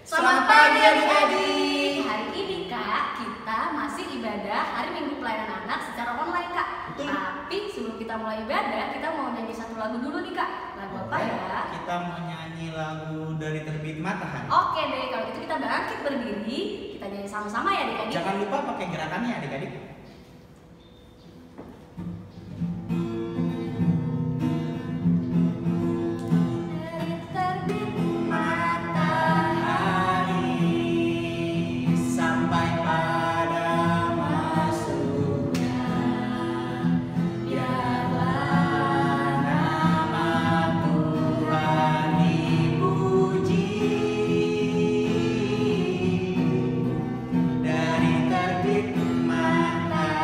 Selamat pagi adik-adik. Hari ini Kak, kita masih ibadah hari Minggu pelayanan anak secara online Kak. Betul. Tapi sebelum kita mulai ibadah, kita mau nyanyi satu lagu dulu nih Kak. Lagu apa ya? Kita mau nyanyi lagu Dari Terbit Matahari. Oke deh, kalau gitu kita bangkit berdiri, kita nyanyi sama-sama ya adik-adik. Jangan lupa pakai gerakannya adik-adik. Dari terbit matahari Sampai pada masuknya, biarlah nama Tuhan dipuji. Dari terbit matahari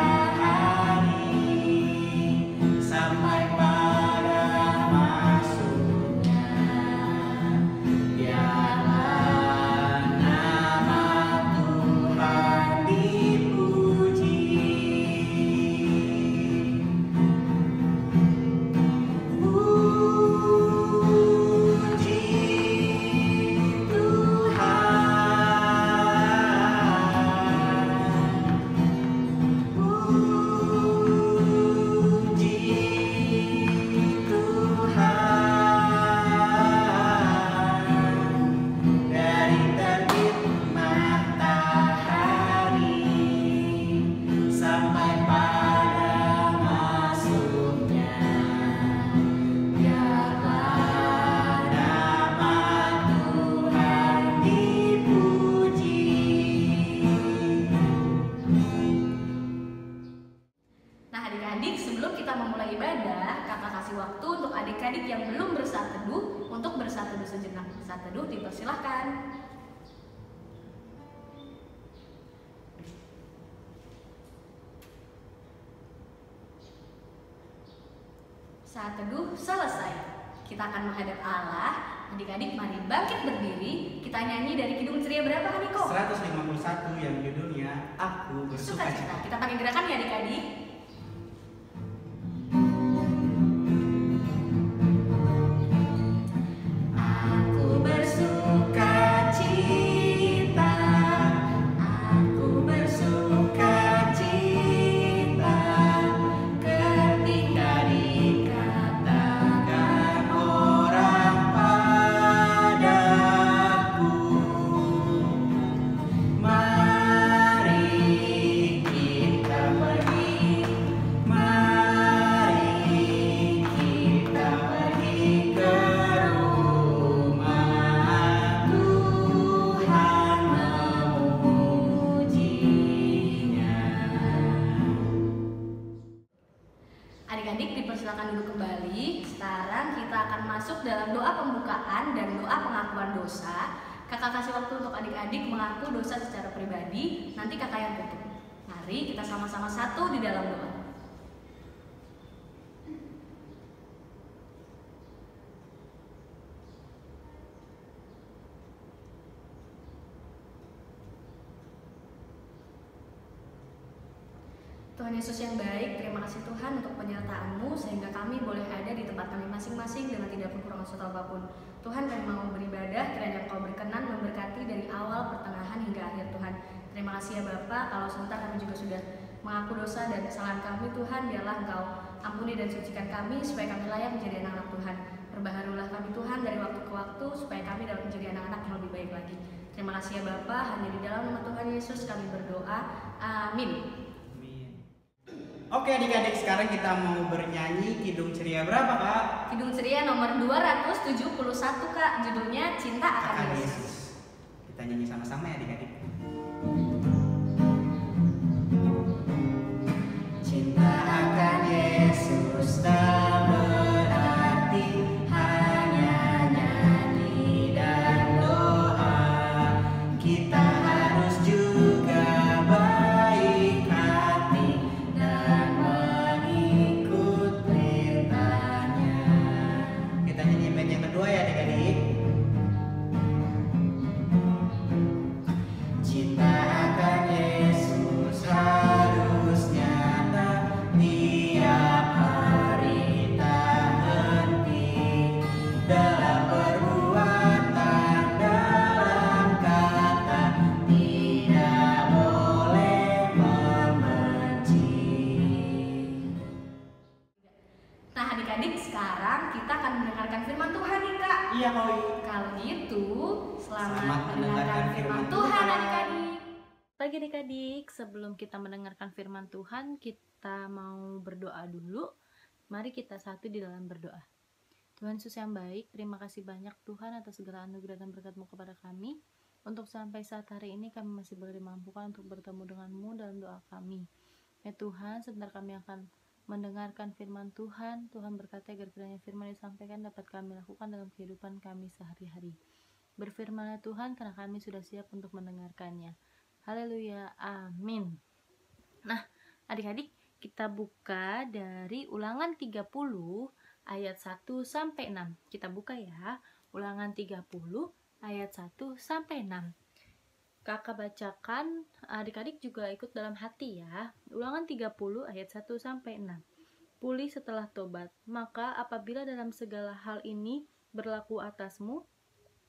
sampai pada masuknya, biarlah nama Tuhan dipuji. Puji Tuhan, puji Tuhan. Dari terbit matahari sampai pada masuknya, biarlah nama Tuhan dipuji. Nah adik-adik, sebelum kita memulai ibadah, kakak kasih waktu untuk adik-adik yang belum bersaat teduh untuk bersaat teduh sejenak. Saat teduh dipersilahkan. Saat teduh selesai. Kita akan menghadap Allah. Adik-adik mari bangkit berdiri. Kita nyanyi dari Kidung Ceria berapa Kak Niko? 151 yang judulnya Aku Bersukacita. Sukacita. Kita pakai gerakan ya adik-adik. Aku bersukacita, aku bersukacita ketika dikatakan orang padaku, mari kita pergi, mari kita pergi ke rumah Tuhan memujinya. Adik-adik dipersilakan duduk kembali. Sekarang kita akan masuk dalam doa pembukaan dan doa pengakuan dosa. Kakak kasih waktu untuk adik-adik mengaku dosa secara pribadi. Nanti kakak yang tutup. Mari kita sama-sama satu di dalam doa. Tuhan Yesus yang baik, terima kasih Tuhan untuk penyertaan-Mu sehingga kami boleh ada di tempat kami masing-masing dengan tidak kekurangan suatu apapun. Tuhan, kami mau beribadah, kiranya Engkau berkenan memberkati dari awal, pertengahan hingga akhir Tuhan. Terima kasih ya Bapa, kalau sebentar kami juga sudah mengaku dosa dan kesalahan kami Tuhan, biarlah Engkau ampuni dan sucikan kami supaya kami layak menjadi anak-anak Tuhan. Perbaharulah kami Tuhan dari waktu ke waktu supaya kami dapat menjadi anak-anak yang lebih baik lagi. Terima kasih ya Bapa, hanya di dalam nama Tuhan Yesus kami berdoa. Amin. Oke adik-adik, sekarang kita mau bernyanyi Kidung Ceria berapa Kak? Kidung Ceria nomor 271 Kak, judulnya Cinta Akan Akan Yesus. Yesus. Kita nyanyi sama-sama ya adik-adik. Cinta akan Yesus tak berarti hanya nyanyi dan doa. Kita harus juga baik hati dan mengikut perintahnya. Kita nyanyi bait yang kedua ya adik-adik. Kalau gitu, Selamat selamat mendengarkan mendengarkan firman firman Tuhan Tuhan. adik-adik. Pagi adik-adik, sebelum kita mendengarkan firman Tuhan, kita mau berdoa dulu. Mari kita satu di dalam berdoa. Tuhan Yesus yang baik, terima kasih banyak Tuhan atas segala anugerah dan berkat-Mu kepada kami. Untuk sampai saat hari ini kami masih boleh dimampukan untuk bertemu dengan-Mu dalam doa kami. Ya Tuhan, sebentar kami akan mendengarkan firman Tuhan. Tuhan berkata agar kiranya firman disampaikan dapat kami lakukan dalam kehidupan kami sehari-hari. Berfirmanlah Tuhan, karena kami sudah siap untuk mendengarkannya. Haleluya, amin. Nah, adik-adik, kita buka dari Ulangan 30 ayat 1 sampai 6. Kita buka ya. Ulangan 30 ayat 1 sampai 6. Kakak bacakan, adik-adik juga ikut dalam hati ya. Ulangan 30 ayat 1 sampai 6. Pulih setelah tobat. Maka apabila dalam segala hal ini berlaku atasmu,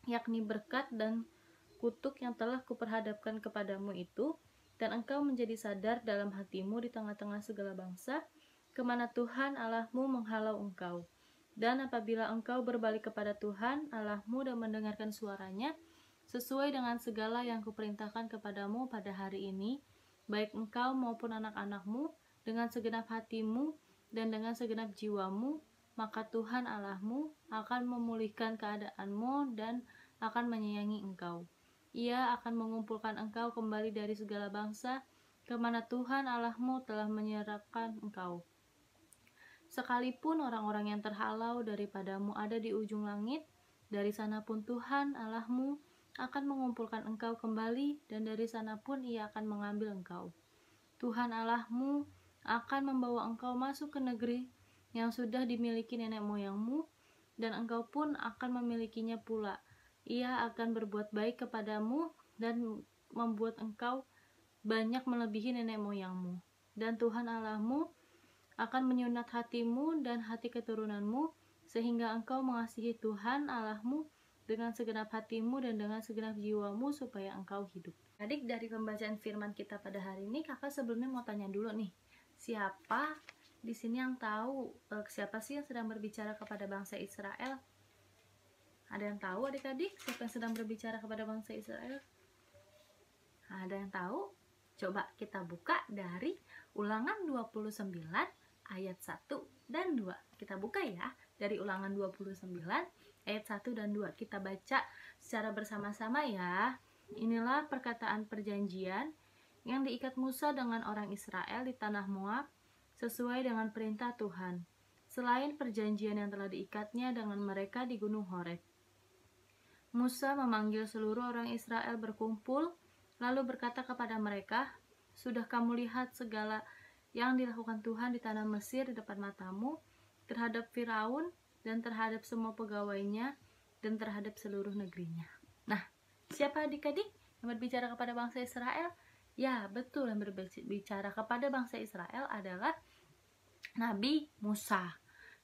yakni berkat dan kutuk yang telah kuperhadapkan kepadamu itu, dan engkau menjadi sadar dalam hatimu di tengah-tengah segala bangsa, kemana Tuhan Allahmu menghalau engkau. Dan apabila engkau berbalik kepada Tuhan Allahmu dan mendengarkan suaranya, sesuai dengan segala yang kuperintahkan kepadamu pada hari ini, baik engkau maupun anak-anakmu, dengan segenap hatimu dan dengan segenap jiwamu, maka Tuhan Allahmu akan memulihkan keadaanmu dan akan menyayangi engkau. Ia akan mengumpulkan engkau kembali dari segala bangsa, kemana Tuhan Allahmu telah menyerahkan engkau. Sekalipun orang-orang yang terhalau daripadamu ada di ujung langit, dari sana pun Tuhan Allahmu akan mengumpulkan engkau kembali, dan dari sana pun Ia akan mengambil engkau. Tuhan Allahmu akan membawa engkau masuk ke negeri yang sudah dimiliki nenek moyangmu, dan engkau pun akan memilikinya pula. Ia akan berbuat baik kepadamu dan membuat engkau banyak melebihi nenek moyangmu. Dan Tuhan Allahmu akan menyunat hatimu dan hati keturunanmu, sehingga engkau mengasihi Tuhan Allahmu dengan segenap hatimu dan dengan segenap jiwamu, supaya engkau hidup. Adik, dari pembacaan firman kita pada hari ini, kakak sebelumnya mau tanya dulu nih, siapa di sini yang tahu siapa sih yang sedang berbicara kepada bangsa Israel? Ada yang tahu adik-adik siapa yang sedang berbicara kepada bangsa Israel? Ada yang tahu? Coba kita buka dari Ulangan 29 ayat 1 dan 2. Kita buka ya, dari Ulangan 29 ayat 1 dan 2. Kita baca secara bersama-sama ya. Inilah perkataan perjanjian yang diikat Musa dengan orang Israel di tanah Moab sesuai dengan perintah Tuhan, selain perjanjian yang telah diikatnya dengan mereka di Gunung Horeb. Musa memanggil seluruh orang Israel berkumpul, lalu berkata kepada mereka, "Sudah kamu lihat segala yang dilakukan Tuhan di tanah Mesir di depan matamu, terhadap Firaun dan terhadap semua pegawainya dan terhadap seluruh negerinya." Nah, siapa adik-adik yang berbicara kepada bangsa Israel? Ya, betul, yang berbicara kepada bangsa Israel adalah Nabi Musa.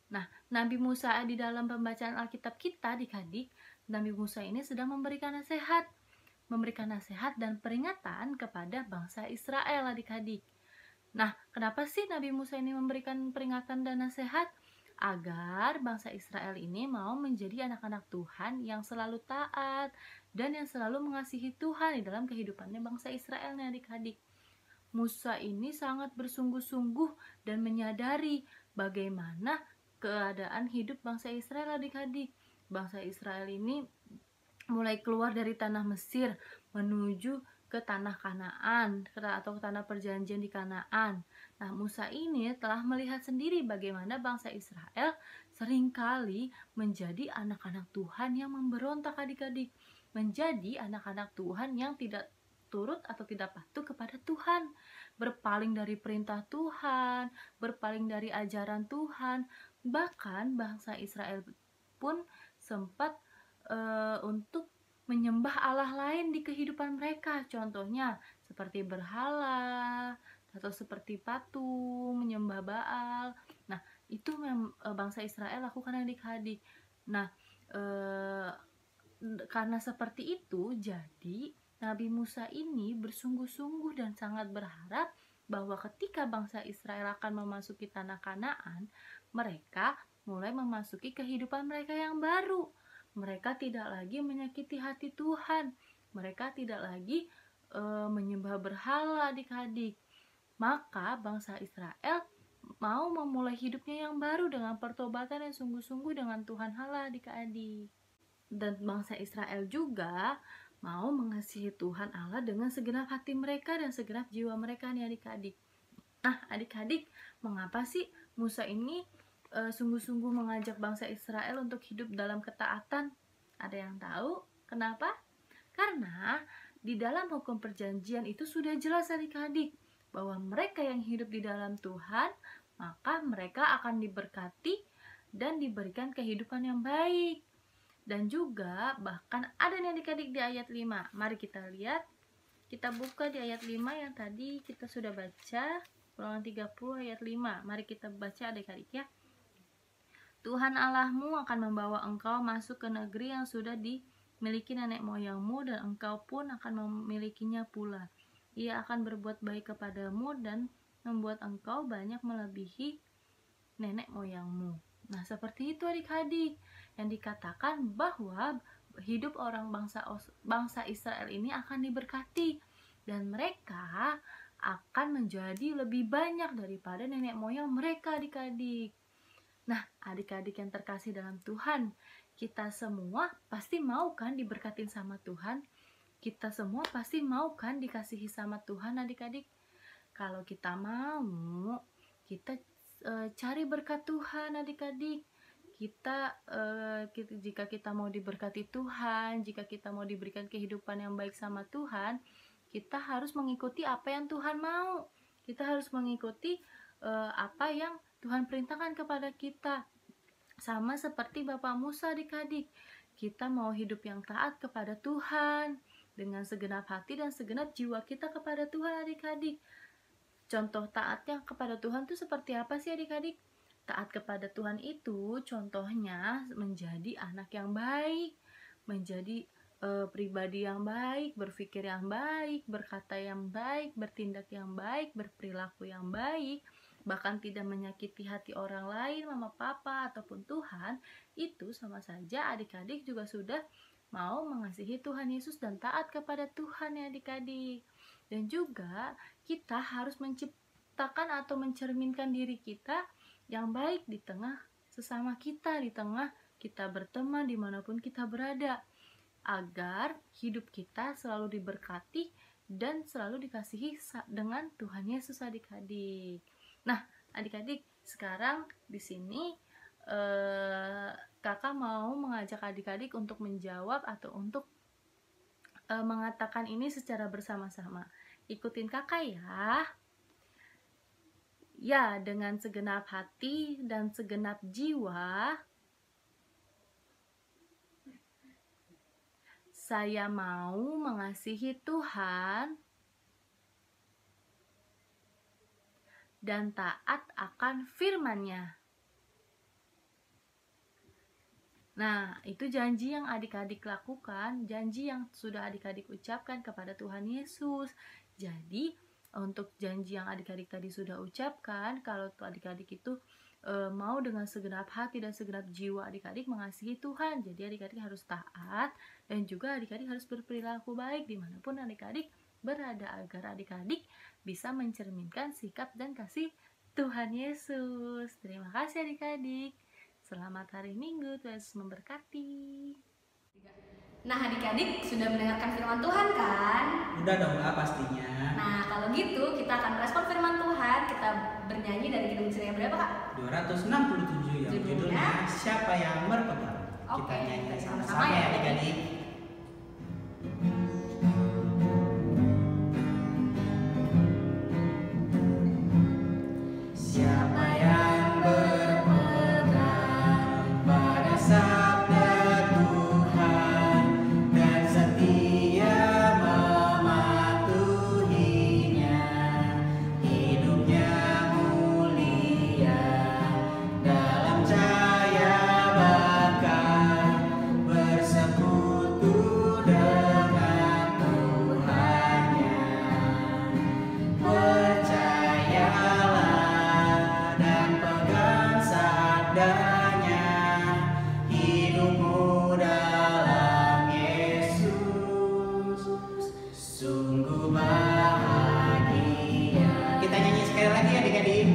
Nah, Nabi Musa di dalam pembacaan Alkitab kita, adik-adik, Nabi Musa ini sedang memberikan nasihat dan peringatan kepada bangsa Israel, adik-adik. Nah, kenapa sih Nabi Musa ini memberikan peringatan dan nasihat? Agar bangsa Israel ini mau menjadi anak-anak Tuhan yang selalu taat dan yang selalu mengasihi Tuhan di dalam kehidupannya bangsa Israel nih, adik-adik. Musa ini sangat bersungguh-sungguh dan menyadari bagaimana keadaan hidup bangsa Israel, adik-adik. Bangsa Israel ini mulai keluar dari tanah Mesir menuju ke tanah Kanaan atau ke tanah perjanjian di Kanaan. Nah, Musa ini telah melihat sendiri bagaimana bangsa Israel seringkali menjadi anak-anak Tuhan yang memberontak, adik-adik. Menjadi anak-anak Tuhan yang tidak turut atau tidak patuh kepada Tuhan, berpaling dari perintah Tuhan, berpaling dari ajaran Tuhan. Bahkan bangsa Israel pun sempat untuk menyembah Allah lain di kehidupan mereka. Contohnya seperti berhala atau seperti patung, menyembah Baal. Nah, itu yang bangsa Israel lakukan, adik-adik. Nah, karena seperti itu, jadi Nabi Musa ini bersungguh-sungguh dan sangat berharap bahwa ketika bangsa Israel akan memasuki tanah Kanaan, mereka mulai memasuki kehidupan mereka yang baru. Mereka tidak lagi menyakiti hati Tuhan. Mereka tidak lagi menyembah berhala adik-adik. Maka bangsa Israel mau memulai hidupnya yang baru dengan pertobatan yang sungguh-sungguh dengan Tuhan Allah adik-adik. Dan bangsa Israel juga mau mengasihi Tuhan Allah dengan segenap hati mereka dan segenap jiwa mereka nih adik-adik. Nah adik-adik, mengapa sih Musa ini sungguh-sungguh mengajak bangsa Israel untuk hidup dalam ketaatan? Ada yang tahu kenapa? Karena di dalam hukum perjanjian itu sudah jelas adik-adik bahwa mereka yang hidup di dalam Tuhan, maka mereka akan diberkati dan diberikan kehidupan yang baik. Dan juga bahkan ada nih adik-adik di ayat 5. Mari kita lihat. Kita buka di ayat 5 yang tadi kita sudah baca. Ulangan 30 ayat 5. Mari kita baca adik-adik ya. Tuhan Allahmu akan membawa engkau masuk ke negeri yang sudah dimiliki nenek moyangmu, dan engkau pun akan memilikinya pula. Ia akan berbuat baik kepadamu dan membuat engkau banyak melebihi nenek moyangmu. Nah, seperti itu adik-adik yang dikatakan bahwa hidup orang bangsa Israel ini akan diberkati dan mereka akan menjadi lebih banyak daripada nenek moyang mereka adik-adik. Nah, adik-adik yang terkasih dalam Tuhan, kita semua pasti mau kan diberkatin sama Tuhan? Kita semua pasti mau kan dikasihi sama Tuhan adik-adik? Kalau kita mau, kita cari berkat Tuhan adik-adik. Jika kita mau diberkati Tuhan, jika kita mau diberikan kehidupan yang baik sama Tuhan, kita harus mengikuti apa yang Tuhan mau. Kita harus mengikuti apa yang Tuhan perintahkan kepada kita. Sama seperti Bapak Musa adik-adik, kita mau hidup yang taat kepada Tuhan dengan segenap hati dan segenap jiwa kita kepada Tuhan adik-adik. Contoh taatnya kepada Tuhan itu seperti apa sih adik-adik? Taat kepada Tuhan itu contohnya menjadi anak yang baik, menjadi pribadi yang baik, berpikir yang baik, berkata yang baik, bertindak yang baik, berperilaku yang baik, bahkan tidak menyakiti hati orang lain, mama papa ataupun Tuhan. Itu sama saja adik-adik juga sudah mau mengasihi Tuhan Yesus dan taat kepada Tuhan ya adik-adik. Dan juga kita harus menciptakan atau mencerminkan diri kita yang baik di tengah sesama kita, di tengah kita berteman dimanapun kita berada, agar hidup kita selalu diberkati dan selalu dikasihi dengan Tuhan Yesus adik-adik. Nah, adik-adik, sekarang di sini kakak mau mengajak adik-adik untuk menjawab atau untuk mengatakan ini secara bersama-sama. Ikutin kakak ya. Ya, dengan segenap hati dan segenap jiwa, saya mau mengasihi Tuhan dan taat akan firman-Nya. Nah, itu janji yang adik-adik lakukan, janji yang sudah adik-adik ucapkan kepada Tuhan Yesus. Jadi, untuk janji yang adik-adik tadi sudah ucapkan, kalau adik-adik itu mau dengan segenap hati dan segenap jiwa adik-adik mengasihi Tuhan, jadi adik-adik harus taat dan juga adik-adik harus berperilaku baik dimanapun adik-adik berada, agar adik-adik bisa mencerminkan sikap dan kasih Tuhan Yesus. Terima kasih adik-adik. Selamat hari Minggu, Tuhan Yesus memberkati. Nah adik-adik sudah mendengarkan firman Tuhan kan? Udah dong Kak pastinya. Nah kalau gitu kita akan merespon firman Tuhan. Kita bernyanyi dari Kidung Ceria berapa Kak? 267 yang judulnya Siapa yang Berpegang. Oke, Kita nyanyi kita sama-sama ya adik-adik. Siapa yang berpegang pada sabda Tuhan dan setia mematuhinya, hidupnya mulia dalam cahaya bakar, bersekutu dengan Sekali lagi adik-adik.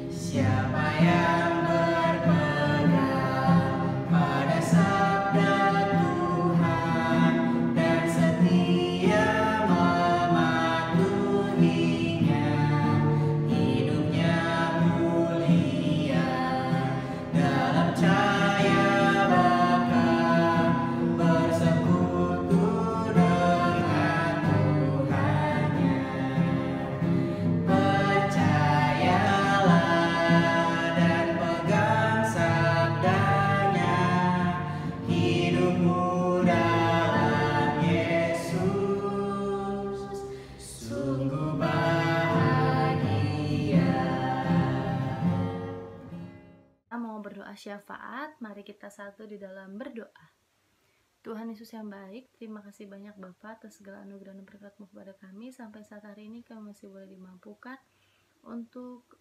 Siapa yang berpegang pada sabda Tuhan dan setia mematuhinya, hidupnya mulia dalam cahaya bakal bersekutu dengan Tuhannya. Percayalah dan pegang sabdanya, hidupmu dalam Yesus sungguh bahagia. Kita mau berdoa syafaat, mari kita satu di dalam berdoa. Tuhan Yesus yang baik, terima kasih banyak Bapa atas segala anugerah dan berkat-Mu kepada kami. Sampai saat hari ini kami masih boleh dimampukan untuk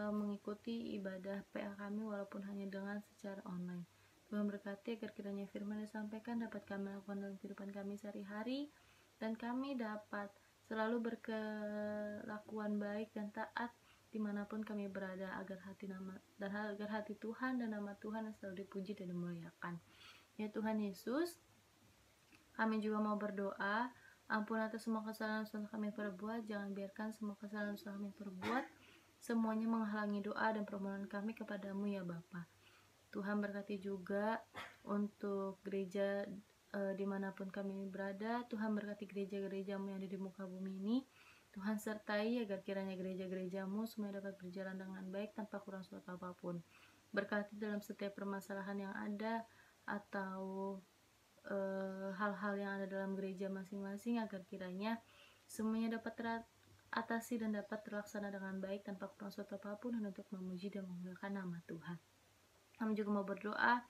mengikuti ibadah PA kami walaupun hanya dengan secara online. Tuhan berkati agar kiranya firman yang disampaikan dapat kami lakukan dalam kehidupan kami sehari-hari, dan kami dapat selalu berkelakuan baik dan taat dimanapun kami berada, agar hati Tuhan dan nama Tuhan yang selalu dipuji dan dimuliakan. Ya Tuhan Yesus, kami juga mau berdoa, ampun atas semua kesalahan yang kami perbuat. Jangan biarkan semua kesalahan yang kami perbuat semuanya menghalangi doa dan permohonan kami kepadamu ya Bapa. Tuhan berkati juga untuk gereja dimanapun kami berada. Tuhan berkati gereja-gerejamu yang ada di muka bumi ini. Tuhan sertai agar kiranya gereja-gerejamu semuanya dapat berjalan dengan baik tanpa kurang suatu apapun. Berkati dalam setiap permasalahan yang ada atau hal-hal yang ada dalam gereja masing-masing, agar kiranya semuanya dapat teratasi dan dapat terlaksana dengan baik tanpa kurang suatu apapun, dan untuk memuji dan memuliakan nama Tuhan. Kami juga mau berdoa,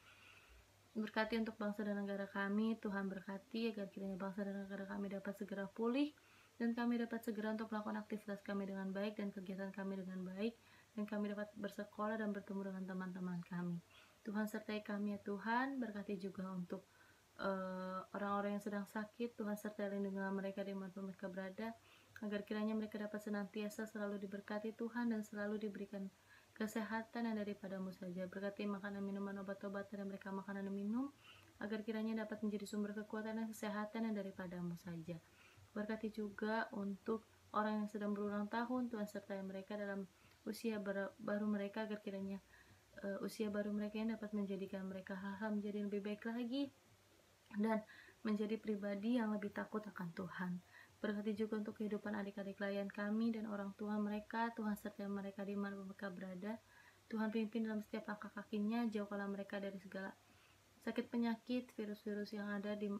berkati untuk bangsa dan negara kami. Tuhan berkati agar kiranya bangsa dan negara kami dapat segera pulih, dan kami dapat segera untuk melakukan aktivitas kami dengan baik dan kegiatan kami dengan baik, dan kami dapat bersekolah dan bertemu dengan teman-teman kami. Tuhan sertai kami ya Tuhan. Berkati juga untuk orang-orang yang sedang sakit. Tuhan sertai lindungilah mereka dimanapun mereka berada, agar kiranya mereka dapat senantiasa selalu diberkati Tuhan dan selalu diberikan kesehatan yang daripadamu saja. Berkati makanan, minuman, obat-obatan yang mereka makan dan minum, agar kiranya dapat menjadi sumber kekuatan dan kesehatan yang daripadamu saja. Berkati juga untuk orang yang sedang berulang tahun. Tuhan sertai mereka dalam usia baru mereka, agar kiranya usia baru mereka yang dapat menjadikan mereka hal-hal menjadi lebih baik lagi dan menjadi pribadi yang lebih takut akan Tuhan. Berkati juga untuk kehidupan adik-adik klien kami dan orang tua mereka. Tuhan sertai mereka di mana mereka berada. Tuhan pimpin dalam setiap langkah kakinya. Jauhkanlah mereka dari segala sakit penyakit, virus-virus yang ada di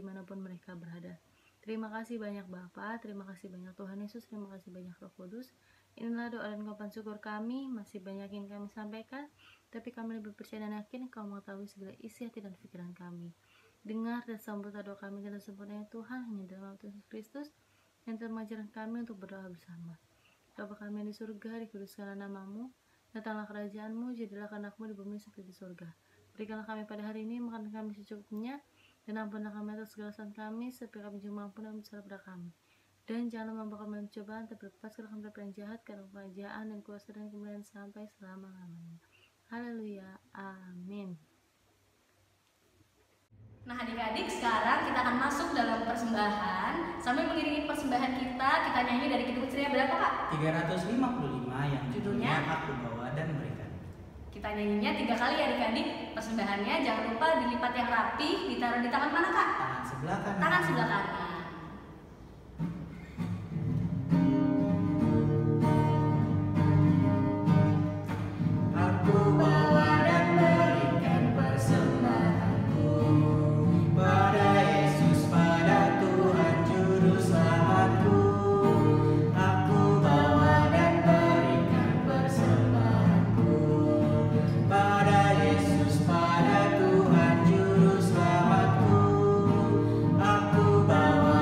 manapun mereka berada. Terima kasih banyak Bapa, terima kasih banyak Tuhan Yesus, terima kasih banyak Roh Kudus. Inilah doa dan ungkapan syukur kami. Masih banyak yang kami sampaikan, tapi kami lebih percaya dan yakin Kau mengetahui segala isi hati dan pikiran kami. Dengar dan sambut doa kami dalam sempurnanya Tuhan, hanya dalam nama Yesus Kristus yang telah mengajarkan kami untuk berdoa bersama. Bapa kami yang di surga, dikuduskanlah nama-Mu, datanglah kerajaan-Mu, jadilah kehendak-Mu di bumi seperti di surga. Berikanlah kami pada hari ini makanan kami secukupnya, dan ampunlah kami atas segala kesalahan kami, seperti kami juga mengampuni yang bersalah pada kami. Dan janganlah membawa kami dalam cobaan, tapi lepaskanlah kami dari yang jahat, karena kerajaan dan kuasa dan kemuliaan sampai selama-lamanya. Haleluya, amin. Nah adik-adik, sekarang kita akan masuk dalam persembahan. Sambil mengiringi persembahan kita nyanyi dari Kidung Ceria berapa Kak? 355 yang judulnya Aku Bawa dan Berikan. Kita nyanyinya 3 kali ya adik-adik. Persembahannya jangan lupa dilipat yang rapi, ditaruh di tangan mana Kak? Tangan sebelah kanan. Tangan sebelah kanan. Aku bawa dan berikan persembahanku pada Yesus, pada Tuhan Juru Selamatku. Aku bawa dan berikan persembahanku pada Yesus, pada Tuhan Juru Selamatku. Aku bawa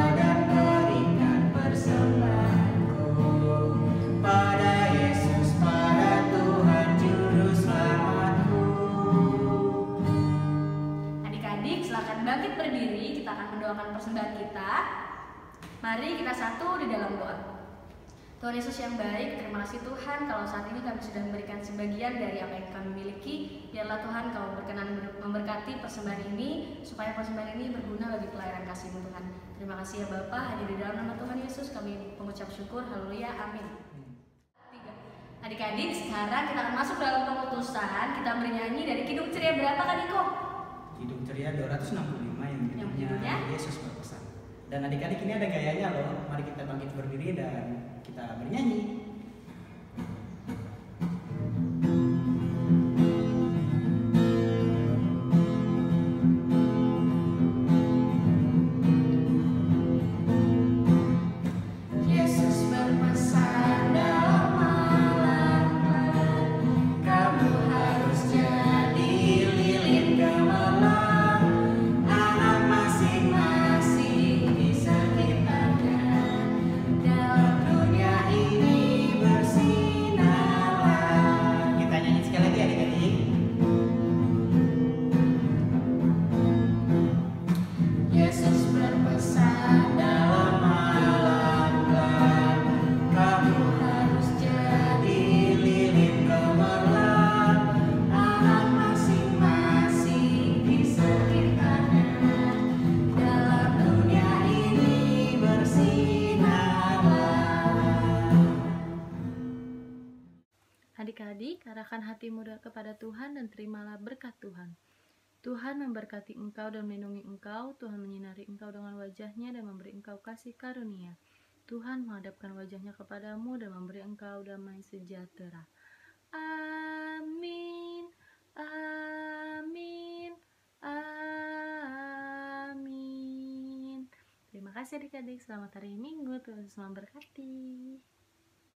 menyertakan persembahan kita, mari kita satu di dalam doa. Tuhan Yesus yang baik, terima kasih Tuhan kalau saat ini kami sudah memberikan sebagian dari apa yang kami miliki. Biarlah Tuhan Kau berkenan memberkati persembahan ini, supaya persembahan ini berguna bagi pelayanan kasih-Mu Tuhan. Terima kasih ya Bapa, hanya di dalam nama Tuhan Yesus kami mengucap syukur, haleluya, amin. Adik-adik, sekarang kita akan masuk dalam pengutusan. Kita bernyanyi dari Kidung Ceria berapa kan Niko? Kidung Ceria 265 yang judulnya Yesus berpesan. Dan adik-adik ini ada gayanya loh. Mari kita bangkit berdiri dan kita bernyanyi. Adik-adik, arahkan hatimu kepada Tuhan dan terimalah berkat Tuhan. Tuhan memberkati engkau dan melindungi engkau. Tuhan menyinari engkau dengan wajahnya dan memberi engkau kasih karunia. Tuhan menghadapkan wajahnya kepadamu dan memberi engkau damai sejahtera. Amin. Amin. Amin. Terima kasih adik-adik. Selamat hari Minggu. Tuhan Yesus memberkati.